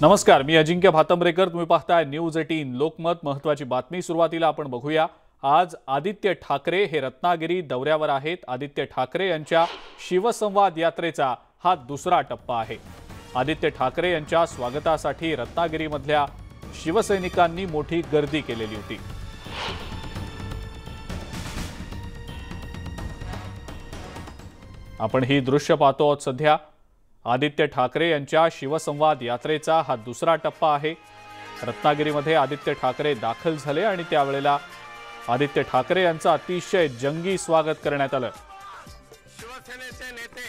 नमस्कार, मी अजिंक्य भातंब्रेकर. तुम्ही पाहताय न्यूज 18 लोकमत. महत्त्वाची बातमी सुरुवातीला आपण बघूया. आज आदित्य ठाकरे हे रत्नागिरी दौऱ्यावर आहेत. आदित्य ठाकरे यांच्या शिवसंवाद यात्रेचा हा दुसरा टप्पा आहे. आदित्य ठाकरे यांच्या स्वागतासाठी रत्नागिरीमधल्या शिवसैनिकांनी मोठी गर्दी केलेली होती. आपण ही दृश्य पाहतो आहोत सध्या. आदित्य ठाकरे यांच्या शिवसंवाद यात्रेचा हा दुसरा टप्पा आहे. रत्नागिरीमध्ये आदित्य ठाकरे दाखल झाले आणि त्यावेळेला आदित्य ठाकरे यांचं अतिशय जंगी स्वागत करण्यात आलं. शिवसेनेचे नेते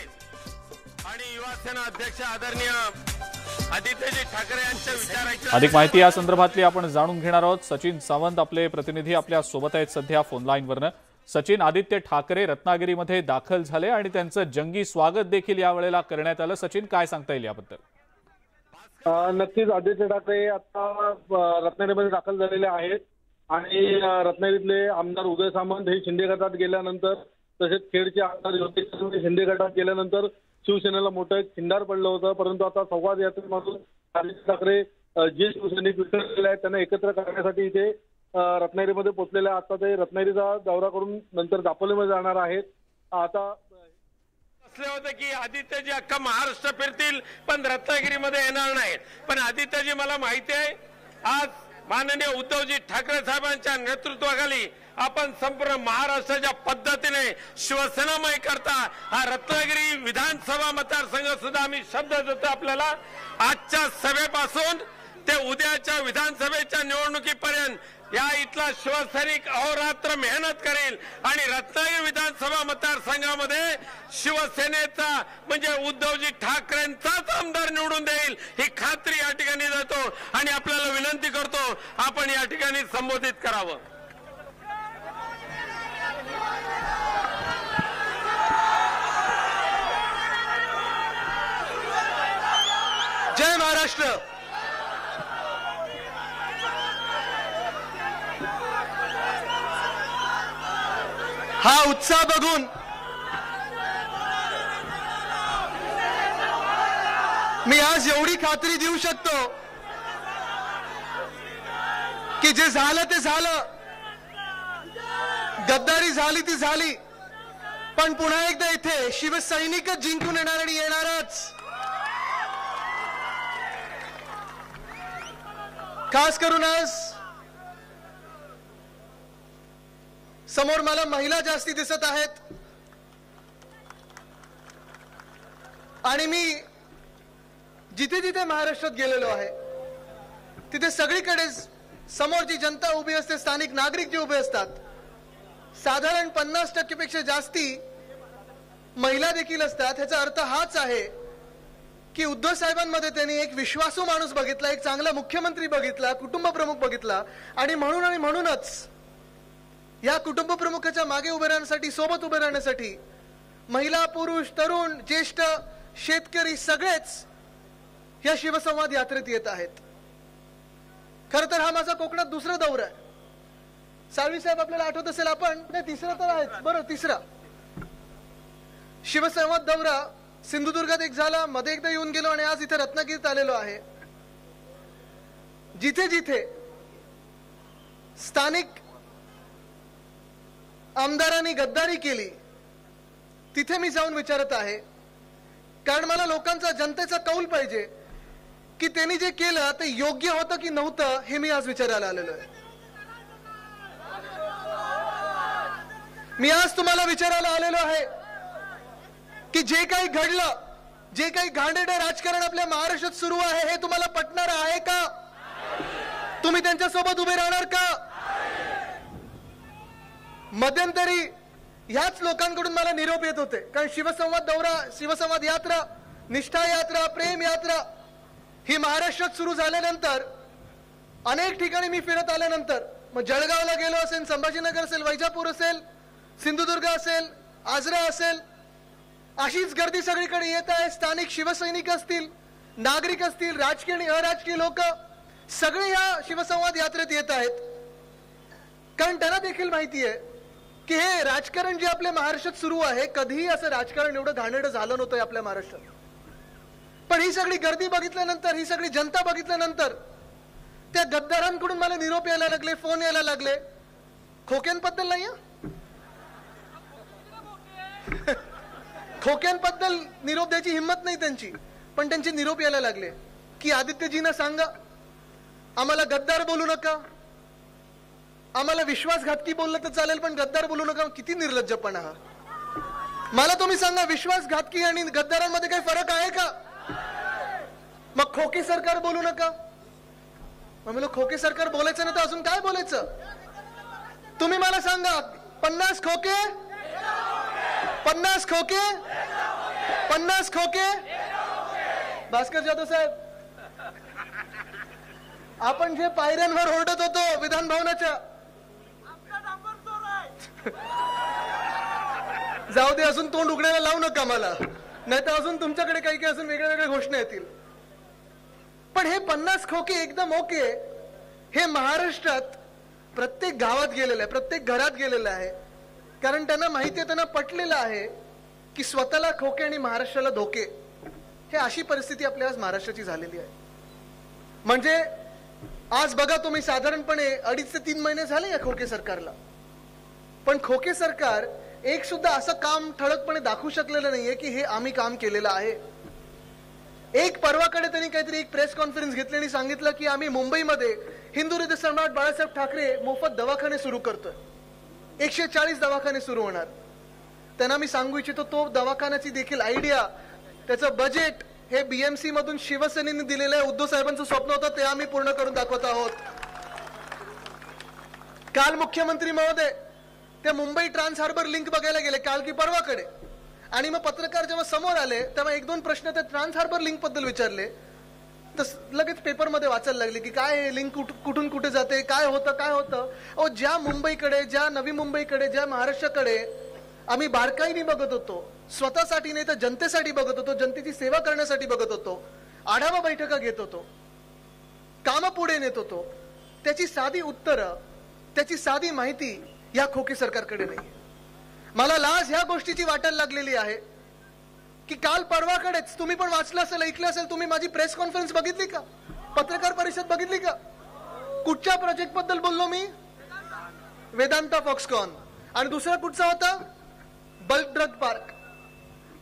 आणि युवासेना अध्यक्ष आदरणीय आदित्यजी ठाकरे यांच्या विचारांची अधिक माहिती या संदर्भातली आपण जाणून घेणार आहोत. सचिन सावंत आपले प्रतिनिधी आपल्या सोबत आहेत सध्या फोन लाईनवरनं. सचिन, आदित्य ठाकरे रत्नागिरीमध्ये दाखल झाले आणि त्यांचं जंगी स्वागत देखील यावेळेला करण्यात आलं. सचिन, काय सांगता येईल याबद्दल? नक्कीच आदित्य ठाकरे आता रत्नागिरीमध्ये दाखल झालेले आहेत आणि रत्नागिरीतले आमदार उदय सामंत हे शिंदे गटात गेल्यानंतर, तसेच खेडचे आमदार योगेश शिंदे गटात गेल्यानंतर शिवसेनेला मोठं एक खिंडार पडलं होतं. परंतु आता संवाद यात्रेमधून आदित्य ठाकरे जे शिवसैनिक विसरलेले आहेत त्यांना एकत्र करण्यासाठी इथे रत्नागिरीमध्ये पोहोचलेले. आता ते रत्नागिरीचा दौरा करून नंतर दापोलीमध्ये जाणार आहेत. आता असले होते की आदित्यजी अख्खा महाराष्ट्र फिरतील पण रत्नागिरीमध्ये येणार नाहीत. पण आदित्यजी, मला माहिती आहे आज माननीय उद्धवजी ठाकरे साहेबांच्या नेतृत्वाखाली आपण संपूर्ण महाराष्ट्राच्या पद्धतीने शिवसेनामय करता हा रत्नागिरी विधानसभा मतदारसंघ सुद्धा आम्ही शब्द देतो आपल्याला. आजच्या सभेपासून ते उद्याच्या विधानसभेच्या निवडणुकीपर्यंत या इथला शिवसैनिक अहोरात्र मेहनत करेल आणि रत्नागिरी विधानसभा मतदारसंघामध्ये शिवसेनेचा म्हणजे उद्धवजी ठाकरेंचाच आमदार निवडून देईल ही खात्री या ठिकाणी देतो आणि आपल्याला विनंती करतो आपण या ठिकाणी संबोधित करावं. जय महाराष्ट्र. हा उत्साह बघून मी आज एवढी खात्री देऊ शकतो की जे झालं ते झालं, गद्दारी झाली ती झाली, पण पुन्हा एकदा इथे शिवसैनिकच जिंकून येणार आणि येणारच. खास करून आज समोर मला महिला जास्ती दिसत आहेत आणि मी जिथे जिथे महाराष्ट्रात गेलेलो आहे तिथे सगळीकडे समोर जी जनता उभी असते, स्थानिक नागरिक जे उभे असतात, साधारण 50% पेक्षा जास्ती महिला देखील असतात. ह्याचा अर्थ हाच आहे की उद्धव साहेबांमध्ये त्यांनी एक विश्वासू माणूस बघितला, एक चांगला मुख्यमंत्री बघितला, कुटुंब प्रमुख बघितला आणि म्हणूनच या कुटुंब प्रमुखाच्या मागे उभे राहण्यासाठी, सोबत उभे राहण्यासाठी महिला, पुरुष, तरुण, ज्येष्ठ, शेतकरी सगळेच या शिवसंवाद यात्रेत येत आहेत. खर तर हा माझा कोकणात दुसरा दौरा आहे. साळवी साहेब आपल्याला आठवत असेल, आपण तिसरा तर आहे बरोबर, तिसरा शिवसंवाद दौरा सिंधुदुर्गात एक झाला, मध्ये एकदा येऊन गेलो आणि आज इथे रत्नागिरीत आलेलो आहे. जिथे जिथे स्थानिक आमदारांनी गद्दारी केली तिथे मी जाऊन विचारत आहे, कारण मला लोकांचा, जनतेचा कौल पाहिजे की त्यांनी जे केलं ते योग्य होतं की नव्हतं हे मी आज विचारायला आलेलो आहे. मी आज तुम्हाला विचारायला आलेलो आहे की जे काही घडलं, जे काही घाणेरडं राजकारण आपल्या महाराष्ट्रात सुरू आहे हे तुम्हाला पटणार आहे का? तुम्ही त्यांच्यासोबत उभे राहणार का? मध्यंतरी ह्याच लोकांकडून मला निरोप येत होते, कारण शिवसंवाद दौरा, शिवसंवाद यात्रा, निष्ठा यात्रा, प्रेम यात्रा ही महाराष्ट्रात सुरू झाल्यानंतर अनेक ठिकाणी मी फिरत आल्यानंतर, मग जळगावला गेलो असेल, संभाजीनगर असेल, वैजापूर असेल, सिंधुदुर्ग असेल, आजरा असेल, अशीच गर्दी सगळीकडे येत आहे. स्थानिक शिवसैनिक असतील, नागरिक असतील, राजकीय आणि अराजकीय लोक सगळे या शिवसंवाद यात्रेत येत आहेत, कारण त्यांना देखील माहिती आहे की हे राजकारण जे आपल्या महाराष्ट्रात सुरू आहे, कधीही असं राजकारण एवढं घाणेरडं झालं नव्हतं आपल्या महाराष्ट्रात. पण ही सगळी गर्दी बघितल्यानंतर, ही सगळी जनता बघितल्यानंतर त्या गद्दारांकडून मला निरोप यायला लागले, फोन यायला लागले. खोक्यांबद्दल नाही, खोक्यांबद्दल निरोप द्यायची हिंमत नाही त्यांची, पण त्यांचे निरोप यायला लागले की आदित्यजींना सांगा आम्हाला गद्दार बोलू नका, आम्हाला विश्वासघातकी बोललं तर चालेल पण गद्दार बोलू नका. किती निर्लज्जपणा हा. मला तुम्ही सांगा, विश्वासघातकी आणि गद्दारांमध्ये काही फरक आहे का? मग खोके सरकार बोलू नका. मग मला खोके सरकार बोलायचं नाही तर अजून काय बोलायचं? तुम्ही मला सांगा, 50 खोके, 50 खोके, 50 खोके. भास्कर जाधव साहेब, आपण जे पायऱ्यांवर ओरडत होतो विधान भवनाच्या, जाऊ दे, अजून तोंड उघडायला लावू नका मला, नाही तर अजून तुमच्याकडे काही काही अजून वेगळ्या वेगळ्या घोषणा येतील. पण हे 50 खोके एकदम ओके हे महाराष्ट्रात प्रत्येक गावात गेलेलं आहे, प्रत्येक घरात गेलेलं आहे. कारण त्यांना माहिती आहे, त्यांना पटलेलं आहे की स्वतःला खोके आणि महाराष्ट्राला धोके, हे अशी परिस्थिती आपल्या आज महाराष्ट्राची झालेली आहे. म्हणजे आज बघा तुम्ही, साधारणपणे 2.5 ते 3 महिने झाले या खोके सरकारला, पण खोके सरकार एक सुद्धा असं काम ठळकपणे दाखवू शकलेलं नाहीये की हे आम्ही काम केलेलं आहे. एक परवाकडे त्यांनी काहीतरी एक प्रेस कॉन्फरन्स घेतली आणि सांगितलं की आम्ही मुंबईमध्ये हिंदू हृदय सम्राट बाळासाहेब ठाकरे मोफत दवाखाने सुरू करतोय, 140 दवाखाने सुरू होणार. त्यांना मी सांगू इच्छितो, तो दवाखान्याची देखील आयडिया, त्याचं बजेट हे बीएमसी मधून शिवसेनेने दिलेलं आहे. उद्धव साहेबांचं स्वप्न होतं ते आम्ही पूर्ण करून दाखवत आहोत. काल मुख्यमंत्री महोदय ते मुंबई ट्रान्स हार्बर लिंक बघायला गेले, काल की परवाकडे, आणि मग पत्रकार जेव्हा समोर आले तेव्हा 1-2 प्रश्न त्या ट्रान्स हार्बर लिंक बद्दल विचारले, तर लगेच पेपरमध्ये वाचायला लागले की काय लिंक कुठून कुठे जाते, काय होतं काय होतं. अहो, ज्या मुंबईकडे, ज्या नवी मुंबईकडे, ज्या महाराष्ट्राकडे आम्ही बारकाईने बघत होतो, स्वतःसाठी नाही तर जनतेसाठी बघत होतो, जनतेची सेवा करण्यासाठी बघत होतो, आढावा बैठका घेत होतो, कामं पुढे नेत होतो, त्याची साधी उत्तरं, त्याची साधी माहिती या खोके सरकारकडे नाही. मला लाज ह्या गोष्टीची वाटायला लागलेली आहे की काल परवाकडेच तुम्ही पण वाचलं असेल, ऐकलं असेल, तुम्ही माझी प्रेस कॉन्फरन्स बघितली का, पत्रकार परिषद बघितली का? कुठच्या प्रोजेक्ट बद्दल बोललो मी? वेदांता फॉक्सकॉन. आणि दुसरा कुठचा होता? Bulk drug park.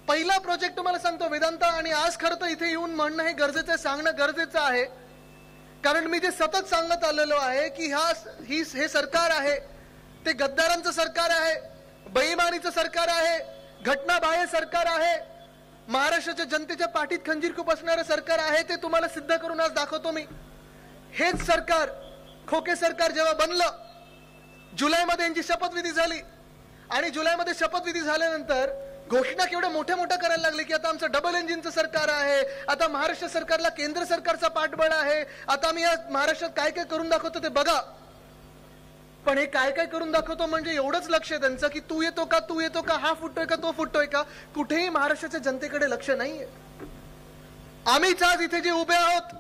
पहिला प्रोजेक्ट तुम्हाला सांगतो वेदांता, आणि आज खरं तर इथे येऊन म्हणणं हे गरजेचं आहे, सांगणं गरजेचं आहे, कारण मी जे सतत सांगत आलेलो आहे की हे सरकार आहे ते गद्दारांचं सरकार आहे, बेईमानीचं सरकार आहे, घटनाबाह्य सरकार आहे, महाराष्ट्राच्या जनतेच्या पाठीत खंजीर खुपसणारं सरकार आहे. ते तुम्हाला सिद्ध करून आज दाखवतो मी. हेच सरकार, खोके सरकार जेव्हा बनलं, जुलैमध्ये यांची शपथविधी झाली, आणि जुलैमध्ये शपथविधी झाल्यानंतर घोषणा केवढ्या मोठ्या मोठ्या करायला लागले की आता आमचं डबल इंजिनचं सरकार आहे, आता महाराष्ट्र सरकारला केंद्र सरकारचा पाठबळ आहे, आता आम्ही या महाराष्ट्रात काय काय करून दाखवतो ते बघा. पण हे काय काय करून दाखवतो म्हणजे एवढंच लक्ष आहे त्यांचं की तू येतो का, तू येतो का, हा फुटतोय का, तो फुटतोय का. कुठेही महाराष्ट्राच्या जनतेकडे लक्ष नाहीये. आम्हीच आज इथे जे उभे आहोत,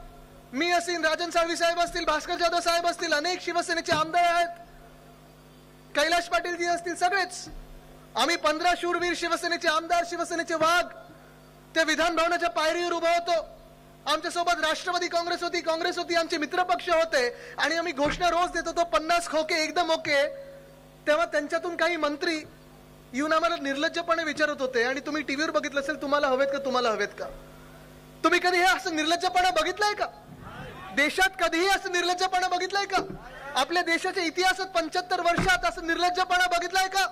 मी असेल, राजन साळवी साहेब असतील, भास्कर जाधव साहेब असतील, अनेक शिवसेनेचे आमदार आहेत, कैलाश पाटीलजी असतील, सगळेच आम्ही 15 शूरवीर शिवसेनेचे आमदार, शिवसेनेचे वाघ त्या विधान भवनाच्या पायरीवर उभा होतो. आमच्यासोबत राष्ट्रवादी काँग्रेस होती, आमचे मित्रपक्ष होते, आणि आम्ही घोषणा रोज देत होतो 50 खोके एकदम ओके. तेव्हा त्यांच्यातून काही मंत्री येऊन आम्हाला निर्लज्जपणे विचारत होते, आणि तुम्ही टीव्हीवर बघितलं असेल, तुम्हाला हवेत का, तुम्हाला हवेत का. तुम्ही कधी हे असं निर्लज्जपणा बघितलाय का? देशात कधीही असं निर्लज्जपणा बघितलाय का? आपल्या देशाच्या इतिहासात 75 वर्षात असं निर्लज्जपणा बघितलाय का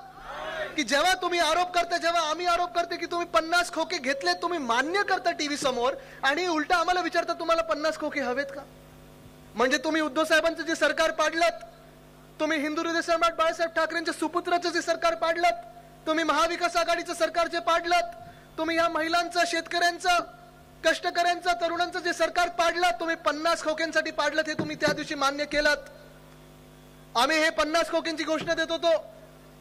की जेव्हा तुम्ही आरोप करता, जेव्हा आम्ही आरोप करते की तुम्ही 50 खोके घेतले, तुम्ही मान्य करता टीव्ही समोर, आणि उलटा आम्हाला विचारता तुम्हाला 50 खोके हवेत का? म्हणजे तुम्ही उद्धव साहेबांचं जे सरकार पाडलं, तुम्ही हिंदू हृदय सम्राट बाळासाहेब ठाकरेंच्या सुपुत्राचं जे सरकार पाडलं, तुम्ही महाविकास आघाडीचं सरकार जे पाडलं, तुम्ही या महिलांचं, शेतकऱ्यांचं, कष्टकऱ्यांचं, तरुणांचं जे सरकार पाडलं, तुम्ही 50 खोक्यांसाठी पाडलं, हे तुम्ही त्या दिवशी मान्य केलं. आम्ही हे 50 खोक्यांची घोषणा देत होतो,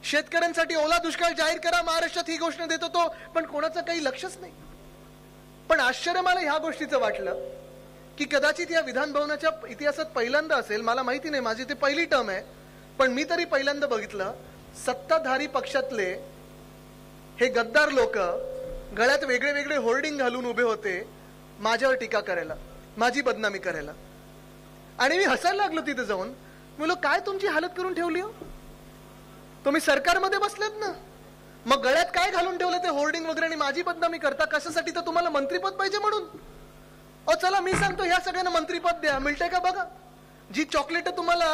शेतकऱ्यांसाठी ओला दुष्काळ जाहीर करा महाराष्ट्रात ही घोषणा देत होतो, पण कोणाचं काही लक्षच नाही. पण आश्चर्य मला ह्या गोष्टीचं वाटलं की कदाचित या विधान भवनाच्या इतिहासात पहिल्यांदा असेल, मला माहिती नाही, माझी ते पहिली टर्म आहे, पण मी तरी पहिल्यांदा बघितलं, सत्ताधारी पक्षातले हे गद्दार लोक गळ्यात वेगळे वेगळे होर्डिंग घालून उभे होते माझ्यावर टीका करायला, माझी बदनामी करायला. आणि मी हसायला लागलो तिथे जाऊन. म्हणलो काय तुमची हालत करून ठेवली हो, तुम्ही सरकारमध्ये बसलेत ना, मग गळ्यात काय घालून ठेवलं ते होर्डिंग वगैरे आणि माझी बदनामी करता कशासाठी? तर तुम्हाला मंत्रीपद पाहिजे म्हणून. चला मी सांगतो ह्या सगळ्यांना मंत्रीपद द्या, मिळतंय का बघा. जी चॉकलेट तुम्हाला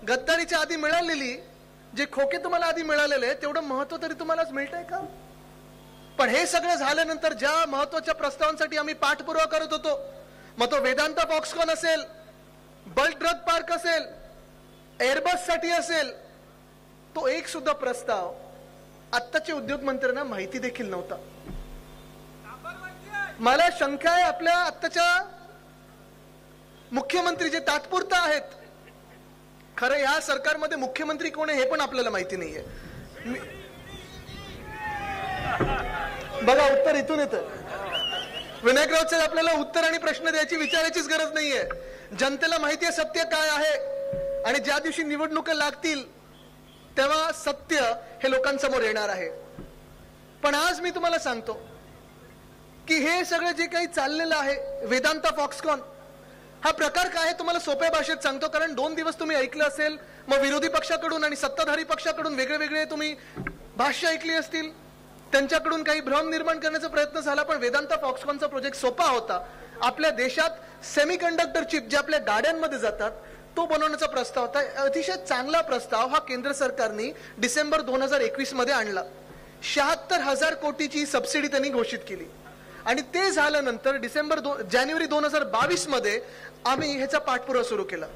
गद्दारीच्या आधी मिळालेली, जे खोके तुम्हाला आधी मिळालेले, तेवढं महत्व तरी तुम्हालाच मिळतंय का? पण हे सगळं झाल्यानंतर ज्या महत्वाच्या प्रस्तावांसाठी आम्ही पाठपुरावा करत होतो, मग तो वेदांता फॉक्सकॉन असेल, बल्क ड्रग पार्क असेल, एअरबस साठी असेल, तो एक सुद्धा प्रस्ताव आत्ताच्या उद्योग मंत्र्यांना माहिती देखील नव्हता. मला शंका आहे आपल्या आत्ताच्या मुख्यमंत्री जे तात्पुरता आहेत, खरं या सरकारमध्ये मुख्यमंत्री कोण आहे हे पण आपल्याला माहिती नाहीये. बघा उत्तर इथून येतं. विनायकराव साहेब आपल्याला उत्तर आणि प्रश्न द्यायची विचारायचीच गरज नाहीये. जनतेला माहिती आहे सत्य काय आहे, आणि ज्या दिवशी निवडणुका लागतील तेव्हा सत्य हे लोकांसमोर येणार आहे. पण आज मी तुम्हाला सांगतो की हे सगळं जे काही चाललेलं आहे, वेदांता फॉक्सकॉन हा प्रकार काय आहे तुम्हाला सोप्या भाषेत सांगतो. कारण 2 दिवस तुम्ही ऐकलं असेल, मग विरोधी पक्षाकडून आणि सत्ताधारी पक्षाकडून वेगळे वेगळे तुम्ही भाष्य ऐकली असतील, त्यांच्याकडून काही भ्रम निर्माण करण्याचा प्रयत्न झाला. पण वेदांता फॉक्सकॉनचा प्रोजेक्ट सोपा होता. आपल्या देशात सेमीकंडक्टर चिप जे आपल्या गाड्यांमध्ये जातात तो बनवण्याचा प्रस्ताव होता. अतिशय चांगला प्रस्ताव हा केंद्र सरकारने डिसेंबर 2021 मध्ये आणला. 76,000 कोटीची सबसिडी त्यांनी घोषित केली. आणि ते झाल्यानंतर जानेवारी 2022 मध्ये आम्ही ह्याचा पाठपुरावा सुरू केला.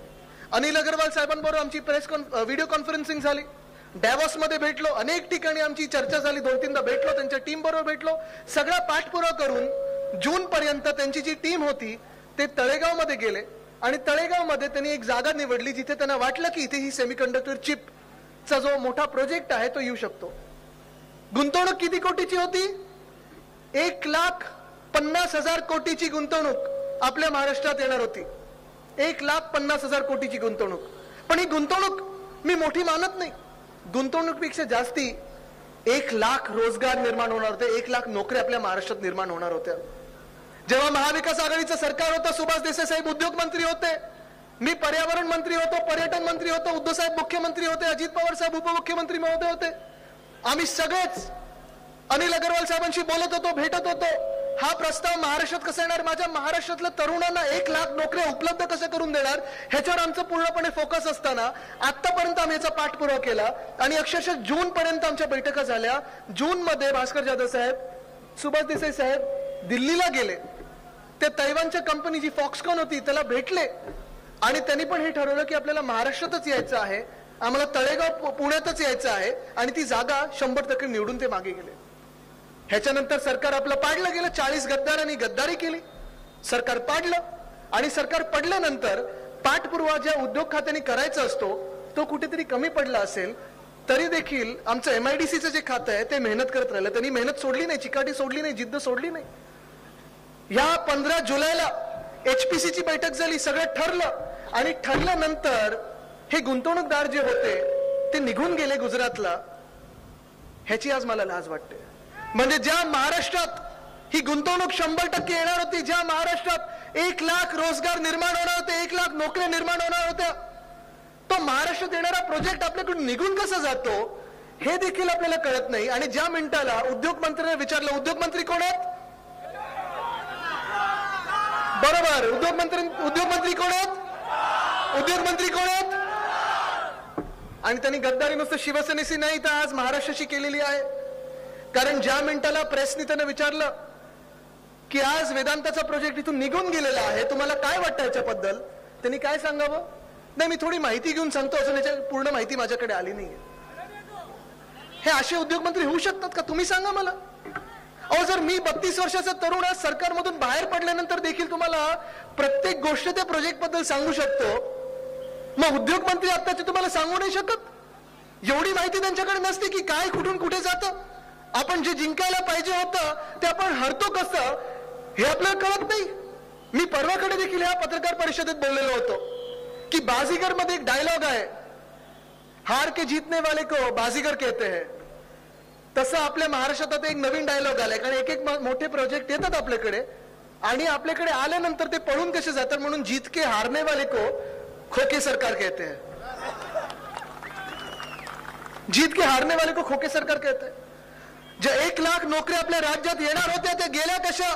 अनिल अग्रवाल साहेबांबरोबर आमची व्हिडिओ कॉन्फरन्सिंग झाली, डॅवॉस मध्ये भेटलो, अनेक ठिकाणी आमची चर्चा झाली, 2-3दा भेटलो, त्यांच्या टीम बरोबर भेटलो. सगळा पाठपुरावा करून जून पर्यंत त्यांची जी टीम होती ते तळेगाव मध्ये गेले. आणि तळेगाव मध्ये त्यांनी एक जागा निवडली जिथे त्यांना वाटलं की इथे ही सेमीकंडक्टर चिपचा जो मोठा प्रोजेक्ट आहे तो येऊ शकतो. गुंतवणूक किती कोटीची होती? 1,50,000 कोटीची गुंतवणूक आपल्या महाराष्ट्रात येणार होती. 1,50,000 कोटीची गुंतवणूक. पण ही गुंतवणूक मी मोठी मानत नाही. गुंतवणुकीपेक्षा जास्ती 1,00,000 रोजगार निर्माण होणार होते, 1,00,000 नोकऱ्या आपल्या महाराष्ट्रात निर्माण होणार होत्या. जेव्हा महाविकास आघाडीचं सरकार होतं, सुभाष देसाई साहेब उद्योग मंत्री होते, मी पर्यावरण मंत्री होतो, पर्यटन मंत्री होतो, उद्धव साहेब मुख्यमंत्री होते, अजित पवार साहेब उपमुख्यमंत्री महोदय होते. आम्ही सगळेच अनिल अग्रवाल साहेबांशी बोलत होतो, भेटत होतो. हा प्रस्ताव महाराष्ट्रात कसा येणार, माझ्या महाराष्ट्रातल्या तरुणांना 1,00,000 नोकऱ्या उपलब्ध कशा करून देणार, ह्याच्यावर आमचं पूर्णपणे फोकस असताना आतापर्यंत आम्ही याचा पाठपुरावा केला. आणि अक्षरशः जून पर्यंत आमच्या बैठका झाल्या. जून मध्ये भास्कर जाधव साहेब, सुभाष देसाई साहेब दिल्लीला गेले. त्या तैवानच्या कंपनी जी फॉक्सकॉन होती त्याला भेटले आणि त्यांनी पण हे ठरवलं की आपल्याला महाराष्ट्रातच यायचं आहे, आम्हाला तळेगाव पुण्यातच यायचं आहे. आणि ती जागा 100% निवडून ते मागे गेले. ह्याच्यानंतर सरकार आपलं पाडलं गेलं. 40 गद्दारांनी गद्दारी केली, सरकार पाडलं. आणि सरकार पडल्यानंतर पाठपुरावा ज्या उद्योग खात्याने करायचा असतो तो कुठेतरी कमी पडला असेल तरी देखील आमचं MIDCचं जे खातं आहे ते मेहनत करत राहिलं. त्यांनी मेहनत सोडली नाही, चिकाटी सोडली नाही, जिद्द सोडली नाही. या 15 जुलैला HPCची बैठक झाली, सगळं ठरलं. आणि ठरल्यानंतर हे गुंतवणूकदार जे होते ते निघून गेले गुजरातला. ह्याची आज मला लाज वाटते. म्हणजे ज्या महाराष्ट्रात ही गुंतवणूक 100% येणार होती, ज्या महाराष्ट्रात 1,00,000 रोजगार निर्माण होणार होते, 1,00,000 नोकऱ्या निर्माण होणार होत्या, तो महाराष्ट्रात येणारा प्रोजेक्ट आपल्याकडून निघून कसा जातो हे देखील आपल्याला कळत नाही. आणि ज्या मिनिटाला उद्योग मंत्र्यांना विचारलं, उद्योग मंत्री कोण आहेत? बरोबर, उद्योग मंत्री कोण आहेत? उद्योग मंत्री कोण आहेत? आणि त्यांनी गद्दारी नुसतं शिवसेनेशी नाही तर आज महाराष्ट्राशी केलेली आहे. कारण ज्या मिनिटाला प्रेसने त्यांना विचारलं की आज वेदांताचा प्रोजेक्ट इथून निघून गेलेला आहे, तुम्हाला काय वाटतं याच्याबद्दल, त्यांनी काय सांगावं? नाही, मी थोडी माहिती घेऊन सांगतो, असं त्याच्या पूर्ण माहिती माझ्याकडे आली नाहीये. हे असे उद्योग मंत्री होऊ शकतात का? तुम्ही सांगा मला. अहो, जर मी 32 वर्षाचा तरुण आज सरकारमधून बाहेर पडल्यानंतर देखील तुम्हाला प्रत्येक गोष्ट त्या प्रोजेक्ट बद्दल सांगू शकतो, मग उद्योग मंत्री आत्ताचे तुम्हाला सांगू नाही शकत? एवढी माहिती त्यांच्याकडे नसते की काय कुठून कुठे जातं. आपण जे जिंकायला पाहिजे होतं ते आपण हरतो कसं हे आपल्याला कळत नाही. मी परवाकडे देखील या पत्रकार परिषदेत बोललेलो होतो की बाजीगर मध्ये एक डायलॉग आहे, हार के जीतने वाले को बाजीगर कहते हैं. तसं आपल्या महाराष्ट्रात एक नवीन डायलॉग आलाय. कारण एक एक मोठे प्रोजेक्ट येतात आपल्याकडे आणि आपल्याकडे आल्यानंतर ते पळून कसे जातात म्हणून जीत के हारने वाले को खोके सरकार कहते हैं. जीत के हारने वाले को खोके सरकार कहते हैं. जे 1 लाख नोकऱ्या आपल्या राज्यात येणार होत्या त्या गेल्या कशा?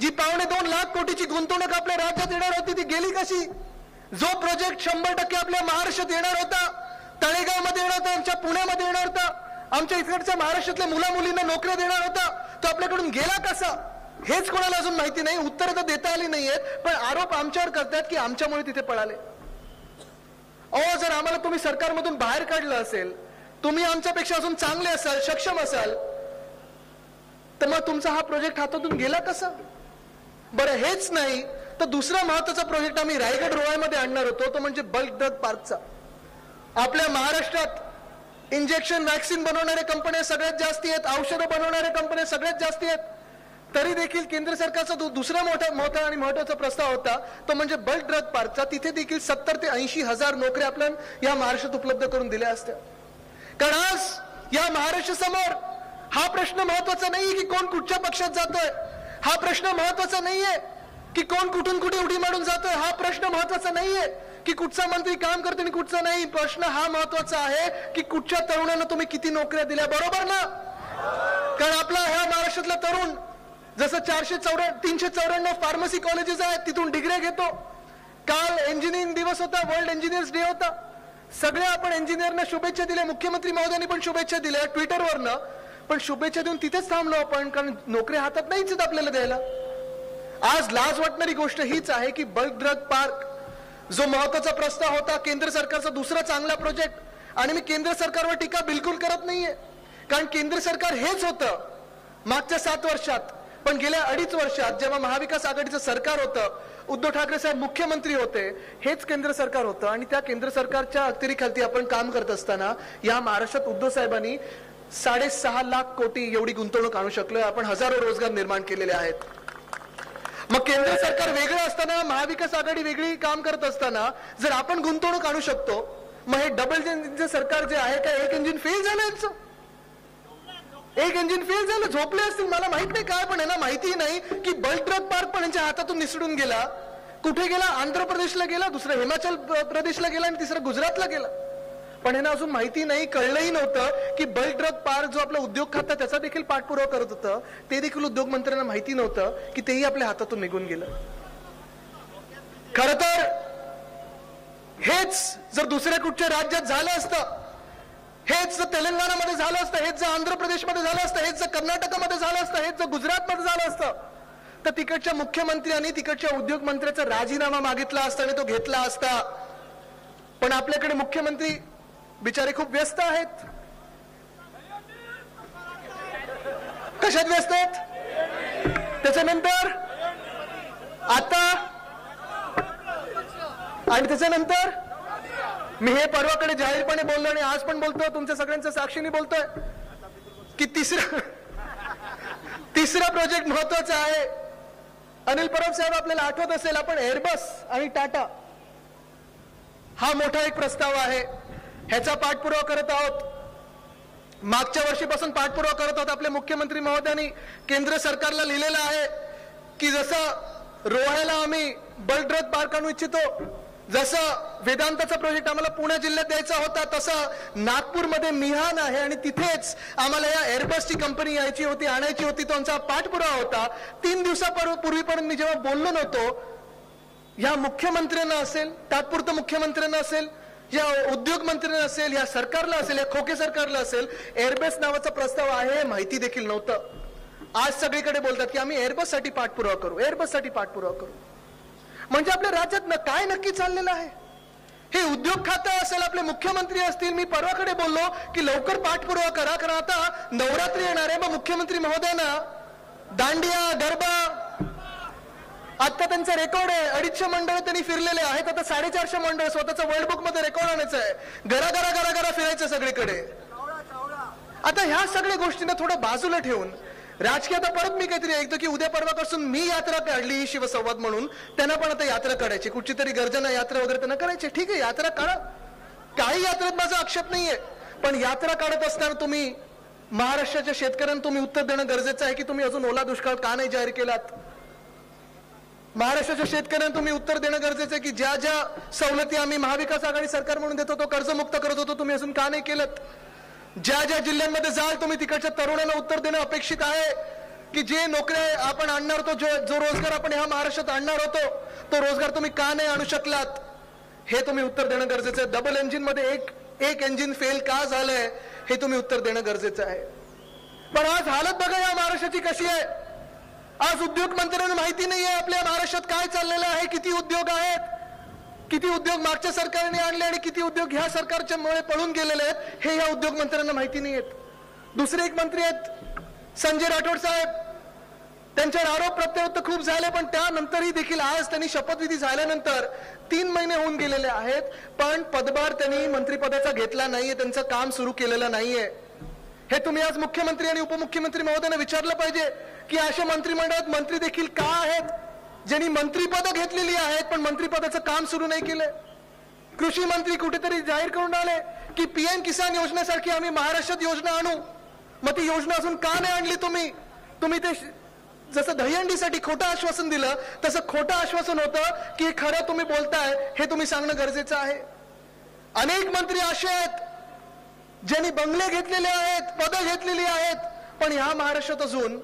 जी 2.25 लाख कोटीची गुंतवणूक आपल्या राज्यात येणार होती ती गेली कशी? जो प्रोजेक्ट 100% आपल्या महाराष्ट्रात येणार होता, तळेगावमध्ये येणार होता, आमच्या पुण्यामध्ये येणार होता, आमच्या इकडच्या महाराष्ट्रातल्या मुला मुलींना नोकऱ्या देणार होता, तो आपल्याकडून गेला कसा? हेच कोणाला अजून माहिती नाही. उत्तरं तर देता आली नाहीयेत, पण आरोप आमच्यावर करतात की आमच्यामुळे तिथे पळाले. अहो, जर आम्हाला तुम्ही सरकारमधून बाहेर काढलं असेल, तुम्ही आमच्यापेक्षा अजून चांगले असाल, सक्षम असाल, तर मग तुमचा हा प्रोजेक्ट हातातून गेला कसा? बरं, हेच नाही तर दुसरा महत्वाचा प्रोजेक्ट आम्ही रायगड रोहामध्ये आणणार होतो, तो म्हणजे बल्क ड्रग पार्कचा. आपल्या महाराष्ट्रात इंजेक्शन वॅक्सिन बनवणाऱ्या कंपन्या सगळ्यात जास्ती आहेत, औषधं बनवणाऱ्या कंपन्या सगळ्यात जास्ती आहेत. तरी देखील केंद्र सरकारचा दुसरा मोठा आणि महत्वाचा प्रस्ताव होता तो म्हणजे बल्क ड्रग पार्कचा. तिथे देखील 70 ते 80 हजार नोकऱ्या आपल्या या महाराष्ट्रात उपलब्ध करून दिल्या असत्या. कारण आज या महाराष्ट्र समोर हा प्रश्न महत्वाचा नाहीये की कोण कुठच्या पक्षात जातोय, हा प्रश्न महत्वाचा नाहीये की कोण कुठून कुठे उडी मारून जातोय, हा प्रश्न महत्वाचा नाहीये की कुठचा मंत्री काम करतो आणि कुठचा नाही. प्रश्न हा महत्वाचा आहे की कुठच्या तरुणांना तुम्ही किती नोकऱ्या दिल्या. बरोबर ना? कारण आपला ह्या महाराष्ट्रातला तरुण जसं 394 फार्मसी कॉलेजेस आहेत तिथून डिग्री घेतो. काल इंजिनिअरिंग दिवस होता, वर्ल्ड इंजिनियर्स डे होता. सगळे आपण इंजिनियरना शुभेच्छा दिल्या, मुख्यमंत्री महोदयांनी पण शुभेच्छा दिल्या ट्विटरवरनं. पण शुभेच्छा देऊन तिथेच थांबलो आपण, कारण नोकरी हातात नाहीच आपल्याला द्यायला. आज लाज वाटणारी गोष्ट हीच आहे की बल्क ड्रग पार्क जो महत्वाचा प्रस्ताव होता, केंद्र सरकारचा दुसरा चांगला प्रोजेक्ट, आणि मी केंद्र सरकारवर टीका बिलकुल करत नाहीये, कारण केंद्र सरकार हेच होतं मागच्या 7 वर्षात. पण गेल्या 2.5 वर्षात जेव्हा महाविकास आघाडीचं सरकार होतं, उद्धव ठाकरे साहेब मुख्यमंत्री होते, हेच केंद्र सरकार होतं. आणि त्या केंद्र सरकारच्या अखत्यारीखाली आपण काम करत असताना या महाराष्ट्रात उद्धव साहेबांनी 6.5 लाख कोटी एवढी गुंतवणूक आणू शकलोय. आपण हजारो रोजगार निर्माण केलेले आहेत. मग केंद्र सरकार वेगळं असताना, महाविकास आघाडी वेगळी काम करत असताना जर आपण गुंतवणूक आणू शकतो, मग हे डबल इंजिनचं सरकार जे आहे का, एक इंजिन फेल झालं यांचं. एक इंजिन फेल झालं, झोपले असतील मला माहित नाही काय, पण यांना माहिती नाही की बल्क ड्रग पार्क पण यांच्या हातातून निसटून गेला. कुठे गेला? आंध्र प्रदेशला गेला, दुसरा हिमाचल प्रदेशला गेला आणि तिसरा गुजरातला गेला. पण यांना अजून माहिती नाही, कळलंही नव्हतं की बल्क ड्रग पार्क जो आपला उद्योग खाता त्याचा देखील पाठपुरावा करत होतं, ते देखील उद्योग मंत्र्यांना माहिती नव्हतं की तेही आपल्या हातातून निघून गेलं. खर तर हेच जर दुसऱ्या कुठच्या राज्यात झालं असतं, हेच जर तेलंगणामध्ये झालं असतं, हेच जर आंध्र प्रदेशमध्ये झालं असतं, हेच जर कर्नाटकामध्ये झालं असतं, हेच जर गुजरातमध्ये झालं असतं, तर तिकडच्या मुख्यमंत्र्यांनी तिकडच्या उद्योग मंत्र्याचा राजीनामा मागितला असता आणि तो घेतला असता. पण आपल्याकडे मुख्यमंत्री बिचारे खूप व्यस्त आहेत. कशात व्यस्त आहेत? त्याच्यानंतर आता आणि त्याच्यानंतर मी हे परवाकडे जाहीरपणे बोललो आणि आज पण बोलतोय, तुमच्या सगळ्यांच्या साक्षीने बोलतोय की तिसरा प्रोजेक्ट महत्वाचा आहे. अनिल परब साहेब, आपल्याला आठवत असेल, आपण एअरबस आणि टाटा हा मोठा एक प्रस्ताव आहे, ह्याचा पाठपुरावा करत आहोत. मागच्या वर्षीपासून पाठपुरावा करत आहोत. आपले मुख्यमंत्री महोदयांनी केंद्र सरकारला लिहिलेलं आहे की जसं रोह्याला आम्ही बल्क ड्रग पार्क आणू इच्छितो, जसं वेदांताचा प्रोजेक्ट आम्हाला पुणे जिल्ह्यात द्यायचा होता, तसं नागपूरमध्ये मिहान आहे आणि तिथेच आम्हाला या एअरबसची कंपनी यायची होती, आणायची होती. तो आमचा पाठपुरावा होता. 3 दिवसापूर्वीपर्यंत मी जेव्हा बोललो नव्हतो, या मुख्यमंत्र्यांना असेल, तात्पुरतं मुख्यमंत्र्यांना असेल, या उद्योग मंत्र्यांना असेल, या सरकारला असेल, या खोके सरकारला असेल, एअरबस नावाचा प्रस्ताव आहे माहिती देखील नव्हतं. आज सगळीकडे बोलतात की आम्ही एअरबससाठी पाठपुरावा करू, एअरबससाठी पाठपुरावा करू. म्हणजे आपल्या राज्यात काय नक्की चाललेलं आहे? हे उद्योग खातं असेल, आपले मुख्यमंत्री असतील, मी परवाकडे बोललो की लवकर पाठपुरावा करा, कारण आता नवरात्री येणार आहे. मग मुख्यमंत्री महोदयांना दांडिया, गरबा, आता त्यांचा रेकॉर्ड आहे, 250 मंडळ त्यांनी फिरलेले आहेत, आता 450 मंडळ स्वतःचा वर्ल्ड बुक मध्ये रेकॉर्ड आणायचं आहे, घरा फिरायचं सगळीकडे. आता ह्या सगळ्या गोष्टींना थोडं बाजूला ठेवून राजकीय, आता परत मी काहीतरी ऐकतो की उद्या परवापासून मी यात्रा काढली शिवसंवाद म्हणून, त्यांना पण आता यात्रा काढायची, कुठची तरी गर्जना यात्रा वगैरे त्यांना करायची. ठीक आहे, यात्रा काढा, काही यात्रेत माझा आक्षेप नाहीये, पण यात्रा काढत असताना तुम्ही महाराष्ट्राच्या शेतकऱ्यांना तुम्ही उत्तर देणं गरजेचं आहे की तुम्ही अजून ओला दुष्काळ का नाही जाहीर केलात. महाराष्ट्राच्या शेतकऱ्यांना तुम्ही उत्तर देणं गरजेचं आहे की ज्या ज्या सवलती आम्ही महाविकास आघाडी सरकार म्हणून देत होतो, कर्जमुक्त करत होतो, तुम्ही अजून का नाही केलं? ज्या ज्या जिल्ह्यांमध्ये जाल तुम्ही तिकडच्या तरुणांना उत्तर देणं अपेक्षित आहे की जे नोकऱ्या आपण आणणार होतो, जो रोजगार आपण ह्या महाराष्ट्रात आणणार होतो, तो रोजगार तुम्ही का नाही आणू शकलात, हे तुम्ही उत्तर देणं गरजेचं आहे. डबल इंजिन मध्ये एक इंजिन फेल का झालंय हे तुम्ही उत्तर देणं गरजेचं आहे. पण आज हालत बघा या महाराष्ट्राची कशी आहे. आज उद्योग मंत्र्यांना माहिती नाहीये आपल्या महाराष्ट्रात काय चाललेलं आहे, किती उद्योग आहेत, किती उद्योग मागच्या सरकारने आणले आणि किती उद्योग ह्या सरकारच्या मुळे पळून गेलेले आहेत, हे या उद्योग मंत्र्यांना माहिती नाहीयेत. दुसरे एक मंत्री आहेत संजय राठोड साहेब, त्यांच्यावर आरोप प्रत्यारोप खूप झाले, पण त्यानंतरही देखील आज त्यांनी शपथविधी झाल्यानंतर 3 महिने होऊन गेलेले आहेत, पण पदभार त्यांनी मंत्रिपदाचा घेतला नाहीये, त्यांचं काम सुरू केलेलं नाहीये. हे तुम्ही आज मुख्यमंत्री आणि उपमुख्यमंत्री महोदयांना विचारलं पाहिजे की अशा मंत्रिमंडळात मंत्री देखील का आहेत ज्यांनी मंत्रिपद घेतलेली आहेत पण मंत्रिपदाचं काम सुरू नाही केलंय. कृषी मंत्री कुठेतरी जाहीर करून आले की पीएम किसान योजनेसारखी आम्ही महाराष्ट्रात योजना आणू, मग ती योजना अजून का नाही आणली तुम्ही ते जसं दहीहंडीसाठी खोटं आश्वासन दिलं तसं खोटं आश्वासन होतं की खरं तुम्ही बोलताय हे तुम्ही सांगणं गरजेचं आहे. अनेक मंत्री असे आहेत ज्यांनी बंगले घेतलेले आहेत, पदं घेतलेली आहेत, पण ह्या महाराष्ट्रात अजून